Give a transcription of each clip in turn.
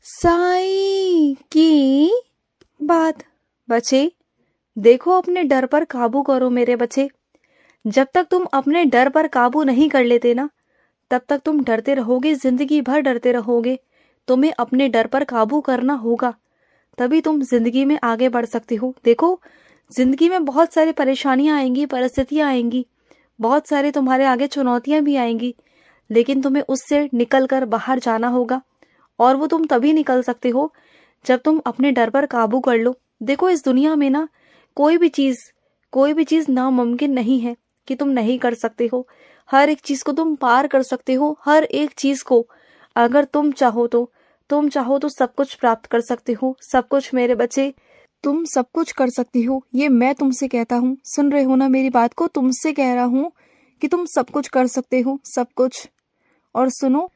साईं की बात। बच्चे देखो, अपने डर पर काबू करो मेरे बच्चे। जब तक तुम अपने डर पर काबू नहीं कर लेते ना, तब तक तुम डरते रहोगे, जिंदगी भर डरते रहोगे। तुम्हें अपने डर पर काबू करना होगा, तभी तुम जिंदगी में आगे बढ़ सकते हो। देखो, जिंदगी में बहुत सारी परेशानियां आएंगी, परिस्थितियां आएंगी, बहुत सारे तुम्हारे आगे चुनौतियां भी आएंगी, लेकिन तुम्हें उससे निकल कर बाहर जाना होगा। और वो तुम तभी निकल सकते हो जब तुम अपने डर पर काबू कर लो। देखो, इस दुनिया में ना कोई भी चीज नामुमकिन नहीं है कि तुम नहीं कर सकते हो। हर एक चीज को तुम पार कर सकते हो। हर एक चीज को अगर तुम चाहो तो सब कुछ प्राप्त कर सकते हो। सब कुछ मेरे बच्चे, तुम सब कुछ कर सकती हो। ये मैं तुमसे कहता हूँ, सुन रहे हो ना मेरी बात को? तुमसे कह रहा हूँ कि तुम सब कुछ कर सकते हो, सब कुछ। और सुनो,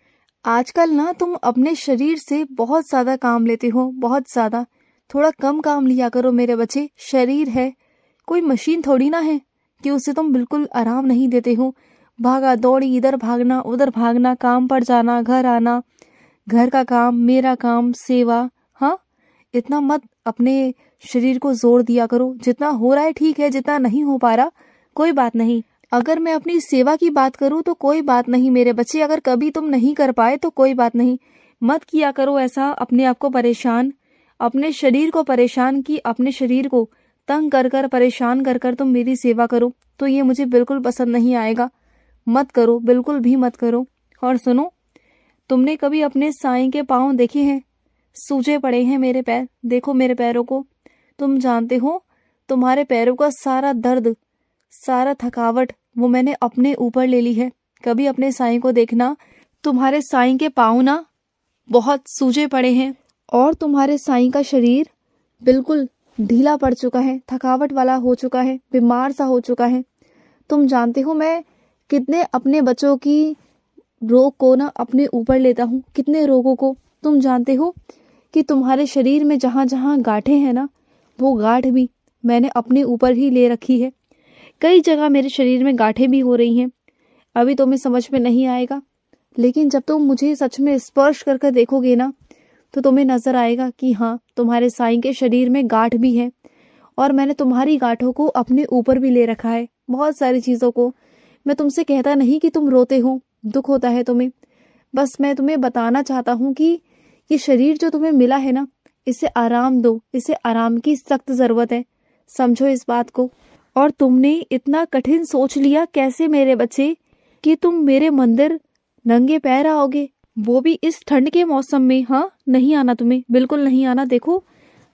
आजकल ना तुम अपने शरीर से बहुत ज्यादा काम लेते हो, बहुत ज्यादा। थोड़ा कम काम लिया करो मेरे बच्चे। शरीर है, कोई मशीन थोड़ी ना है कि उसे तुम बिल्कुल आराम नहीं देते हो। भागा दौड़ी, इधर भागना उधर भागना, काम पर जाना, घर आना, घर का काम, मेरा काम, सेवा। हाँ, इतना मत अपने शरीर को जोर दिया करो। जितना हो रहा है ठीक है, जितना नहीं हो पा रहा कोई बात नहीं। अगर मैं अपनी सेवा की बात करूं तो कोई बात नहीं मेरे बच्चे। अगर कभी तुम नहीं कर पाए तो कोई बात नहीं। मत किया करो ऐसा, अपने आप को परेशान, अपने शरीर को परेशान, कि अपने शरीर को तंग कर कर, परेशान कर कर तुम मेरी सेवा करो, तो ये मुझे बिल्कुल पसंद नहीं आएगा। मत करो, बिल्कुल भी मत करो। और सुनो, तुमने कभी अपने साईं के पाँव देखे हैं? सूजे पड़े हैं मेरे पैर। देखो मेरे पैरों को। तुम जानते हो, तुम्हारे पैरों का सारा दर्द, सारा थकावट वो मैंने अपने ऊपर ले ली है। कभी अपने साईं को देखना, तुम्हारे साईं के पाँव ना बहुत सूजे पड़े हैं, और तुम्हारे साईं का शरीर बिल्कुल ढीला पड़ चुका है, थकावट वाला हो चुका है, बीमार सा हो चुका है। तुम जानते हो मैं कितने अपने बच्चों की रोग को ना अपने ऊपर लेता हूँ, कितने रोगों को। तुम जानते हो कि तुम्हारे शरीर में जहाँ जहाँ गांठें हैं ना, वो गांठ भी मैंने अपने ऊपर ही ले रखी है। कई जगह मेरे शरीर में गांठें भी हो रही हैं। अभी तुम्हें समझ में नहीं आएगा, लेकिन जब तुम मुझे सच में स्पर्श कर कर देखोगे ना, तो तुम्हें नजर आएगा कि हाँ, तुम्हारे साईं के शरीर में गांठ भी है, और मैंने तुम्हारी गांठों को अपने ऊपर भी ले रखा है, बहुत सारी चीजों को। मैं तुमसे कहता नहीं कि तुम रोते हो, दुख होता है तुम्हें, बस मैं तुम्हें बताना चाहता हूँ कि ये शरीर जो तुम्हें मिला है ना, इसे आराम दो, इसे आराम की सख्त जरूरत है। समझो इस बात को। और तुमने इतना कठिन सोच लिया कैसे मेरे बच्चे कि तुम मेरे मंदिर नंगे पैर आओगे, वो भी इस ठंड के मौसम में? हाँ, नहीं आना तुम्हें, बिल्कुल नहीं आना। देखो,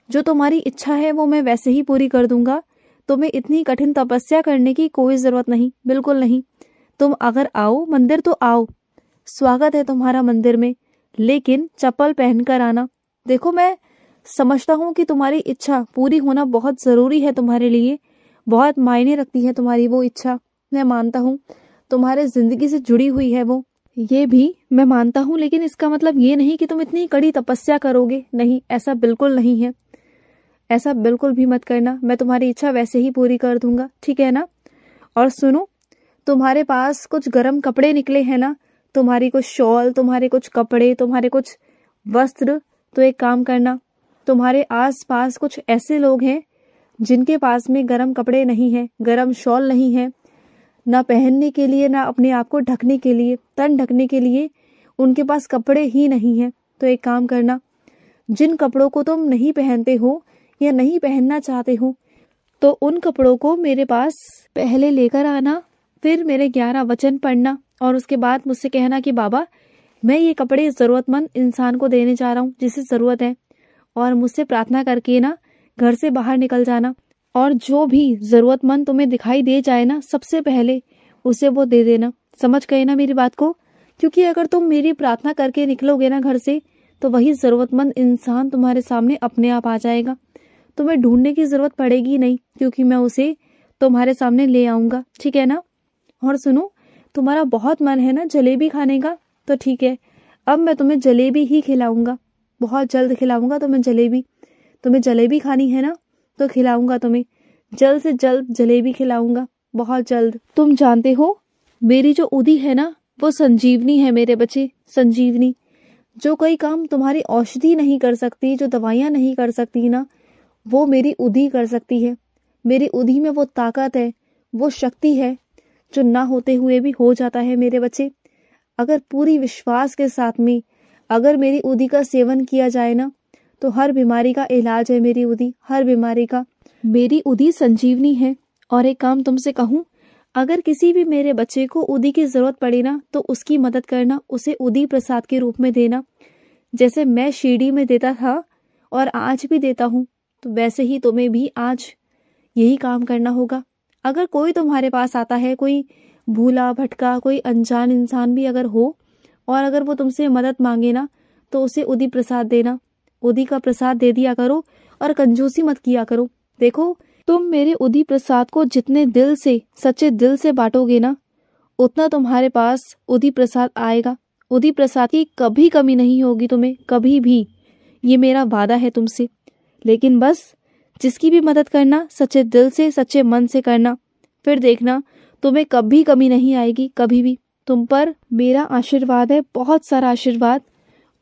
जो तुम्हारी इच्छा है वो मैं वैसे ही पूरी कर दूंगा। तुम्हें इतनी कठिन तपस्या करने की कोई जरूरत नहीं, बिल्कुल नहीं। तुम अगर आओ मंदिर तो आओ, स्वागत है तुम्हारा मंदिर में, लेकिन चप्पल पहन कर आना। देखो, मैं समझता हूँ कि तुम्हारी इच्छा पूरी होना बहुत जरूरी है तुम्हारे लिए, बहुत मायने रखती है तुम्हारी वो इच्छा। मैं मानता हूँ तुम्हारे जिंदगी से जुड़ी हुई है वो, ये भी मैं मानता हूँ, लेकिन इसका मतलब ये नहीं कि तुम इतनी कड़ी तपस्या करोगे। नहीं, ऐसा बिल्कुल नहीं है, ऐसा बिल्कुल भी मत करना। मैं तुम्हारी इच्छा वैसे ही पूरी कर दूंगा, ठीक है ना? और सुनो, तुम्हारे पास कुछ गर्म कपड़े निकले हैं ना, तुम्हारी कुछ शॉल, तुम्हारे कुछ कपड़े, तुम्हारे कुछ वस्त्र। तो एक काम करना, तुम्हारे आस पास कुछ ऐसे लोग हैं जिनके पास में गर्म कपड़े नहीं है, गर्म शॉल नहीं है, ना पहनने के लिए, ना अपने आप को ढकने के लिए, तन ढकने के लिए उनके पास कपड़े ही नहीं है। तो एक काम करना, जिन कपड़ों को तुम नहीं पहनते हो या नहीं पहनना चाहते हो, तो उन कपड़ों को मेरे पास पहले लेकर आना, फिर मेरे 11 वचन पढ़ना, और उसके बाद मुझसे कहना कि बाबा, मैं ये कपड़े जरूरतमंद इंसान को देने जा रहा हूँ जिसे जरूरत है, और मुझसे प्रार्थना करके ना घर से बाहर निकल जाना। और जो भी जरूरतमंद तुम्हें दिखाई दे जाए ना, सबसे पहले उसे वो दे देना। समझ गए ना मेरी बात को? क्योंकि अगर तुम मेरी प्रार्थना करके निकलोगे ना घर से, तो वही जरूरतमंद इंसान तुम्हारे सामने अपने आप आ जाएगा। तुम्हें ढूंढने की जरूरत पड़ेगी नहीं, क्योंकि मैं उसे तुम्हारे सामने ले आऊंगा, ठीक है ना? और सुनो, तुम्हारा बहुत मन है ना जलेबी खाने का, तो ठीक है, अब मैं तुम्हें जलेबी ही खिलाऊंगा, बहुत जल्द खिलाऊंगा तुम्हें जलेबी। तुम्हें जलेबी खानी है ना, तो खिलाऊंगा तुम्हें, जल्द से जल्द जलेबी खिलाऊंगा, बहुत जल्द। तुम जानते हो, मेरी जो उदी है ना, वो संजीवनी है मेरे बच्चे, संजीवनी। जो कोई काम तुम्हारी औषधि नहीं कर सकती, जो दवाइयाँ नहीं कर सकती ना, वो मेरी उदी कर सकती है। मेरी उदी में वो ताकत है, वो शक्ति है जो ना होते हुए भी हो जाता है मेरे बच्चे। अगर पूरी विश्वास के साथ में अगर मेरी उदी का सेवन किया जाए ना, तो हर बीमारी का इलाज है मेरी उदी, हर बीमारी का। मेरी उदी संजीवनी है। और एक काम तुमसे कहूँ, अगर किसी भी मेरे बच्चे को उदी की जरूरत पड़े ना, तो उसकी मदद करना, उसे उदी प्रसाद के रूप में देना। जैसे मैं शिरडी में देता था और आज भी देता हूँ, तो वैसे ही तुम्हें भी आज यही काम करना होगा। अगर कोई तुम्हारे पास आता है, कोई भूला भटका कोई अनजान इंसान भी अगर हो, और अगर वो तुमसे मदद मांगे ना, तो उसे उदी प्रसाद देना। उदी का प्रसाद दे दिया करो और कंजूसी मत किया करो। देखो, तुम मेरे उदी प्रसाद को जितने दिल से, सच्चे दिल से बांटोगे ना, उतना तुम्हारे पास उदी प्रसाद आएगा। उदी प्रसाद की कभी कमी नहीं होगी तुम्हें, कभी भी। ये मेरा वादा है तुमसे। लेकिन बस जिसकी भी मदद करना सच्चे दिल से, सच्चे मन से करना, फिर देखना तुम्हें कभी कमी नहीं आएगी, कभी भी। तुम पर मेरा आशीर्वाद है, बहुत सारा आशीर्वाद।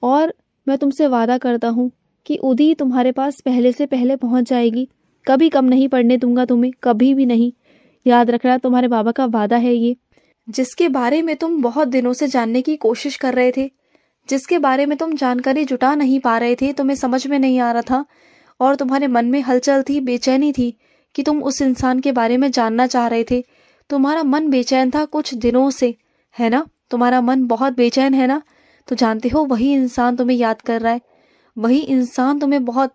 और मैं तुमसे वादा करता हूँ कि उदी तुम्हारे पास पहले से पहले पहुंच जाएगी। कभी कम नहीं पड़ने दूंगा तुम्हें, कभी भी नहीं। याद रखना, तुम्हारे बाबा का वादा है ये। जिसके बारे में तुम बहुत दिनों से जानने की कोशिश कर रहे थे, जिसके बारे में तुम जानकारी जुटा नहीं पा रहे थे, तुम्हें समझ में नहीं आ रहा था, और तुम्हारे मन में हलचल थी, बेचैनी थी कि तुम उस इंसान के बारे में जानना चाह रहे थे। तुम्हारा मन बेचैन था कुछ दिनों से, है ना? तुम्हारा मन बहुत बेचैन है ना? तो जानते हो, वही इंसान तुम्हें याद कर रहा है। वही इंसान तुम्हें बहुत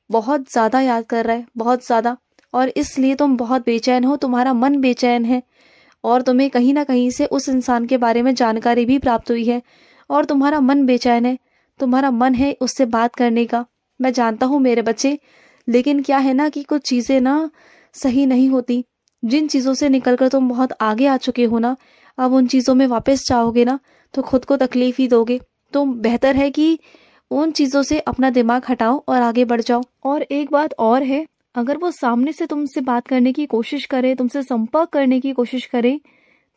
बहुत ज्यादा याद कर रहा है, बहुत ज्यादा। और इसलिए तुम बहुत बेचैन हो, तुम्हारा मन बेचैन है, और तुम्हें कहीं ना कहीं से उस इंसान के बारे में जानकारी भी प्राप्त हुई है, और तुम्हारा मन बेचैन है, तुम्हारा मन है उससे बात करने का। मैं जानता हूँ मेरे बच्चे, लेकिन क्या है ना कि कुछ चीजें ना सही नहीं होती। जिन चीजों से निकलकर तुम बहुत आगे आ चुके हो ना, अब उन चीजों में वापस जाओगे ना, तो खुद को तकलीफ ही दोगे। तो बेहतर है कि उन चीजों से अपना दिमाग हटाओ और आगे बढ़ जाओ। और एक बात और है, अगर वो सामने से तुमसे बात करने की कोशिश करे, तुमसे संपर्क करने की कोशिश करे,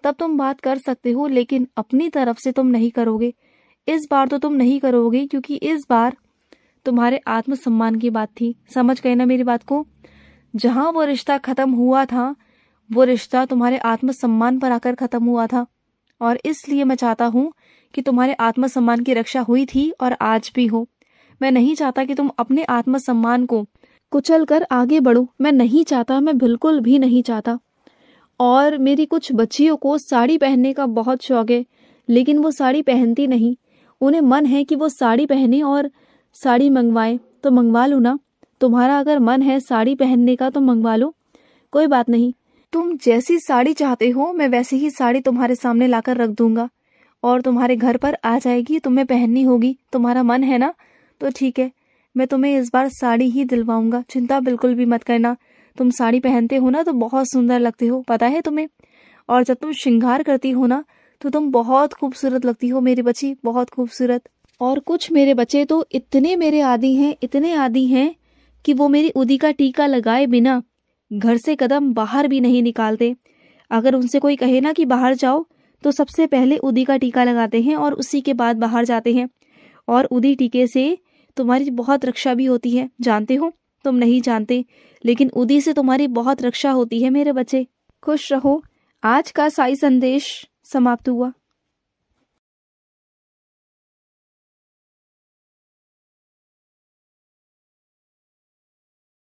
तब तुम बात कर सकते हो, लेकिन अपनी तरफ से तुम नहीं करोगे। इस बार तो तुम नहीं करोगे, क्योंकि इस बार तुम्हारे आत्मसम्मान की बात थी। समझ गए ना मेरी बात को? जहां वो रिश्ता खत्म हुआ था, वो रिश्ता तुम्हारे आत्मसम्मान पर आकर खत्म हुआ था। और इसलिए मैं चाहता हूँ कि तुम्हारे आत्मसम्मान की रक्षा हुई थी और आज भी हो। मैं नहीं चाहता कि तुम अपने आत्मसम्मान को कुचल कर आगे बढ़ो। मैं नहीं चाहता, मैं बिल्कुल भी नहीं चाहता। और मेरी कुछ बच्चियों को साड़ी पहनने का बहुत शौक है, लेकिन वो साड़ी पहनती नहीं। उन्हें मन है कि वो साड़ी पहने और साड़ी मंगवाए, तो मंगवा लो ना। तुम्हारा अगर मन है साड़ी पहनने का तो मंगवा लो, कोई बात नहीं। तुम जैसी साड़ी चाहते हो, मैं वैसी ही साड़ी तुम्हारे सामने लाकर रख दूंगा और तुम्हारे घर पर आ जाएगी, तुम्हें पहननी होगी। तुम्हारा मन है ना? तो ठीक है, मैं तुम्हें इस बार साड़ी ही दिलवाऊंगा, चिंता बिल्कुल भी मत करना। तुम साड़ी पहनते हो ना तो बहुत सुंदर लगते हो, पता है तुम्हें। और जब तुम श्रृंगार करती हो ना, तो तुम बहुत खूबसूरत लगती हो मेरी बच्ची, बहुत खूबसूरत। और कुछ मेरे बच्चे तो इतने मेरे आदी हैं, इतने आदी हैं कि वो मेरी उदी का टीका लगाए बिना घर से कदम बाहर भी नहीं निकालते। अगर उनसे कोई कहे ना कि बाहर जाओ, तो सबसे पहले उदी का टीका लगाते हैं और उसी के बाद बाहर जाते हैं। और उदी टीके से तुम्हारी बहुत रक्षा भी होती है, जानते हो? तुम नहीं जानते, लेकिन उदी से तुम्हारी बहुत रक्षा होती है मेरे बच्चे। खुश रहो। आज का साई संदेश समाप्त हुआ।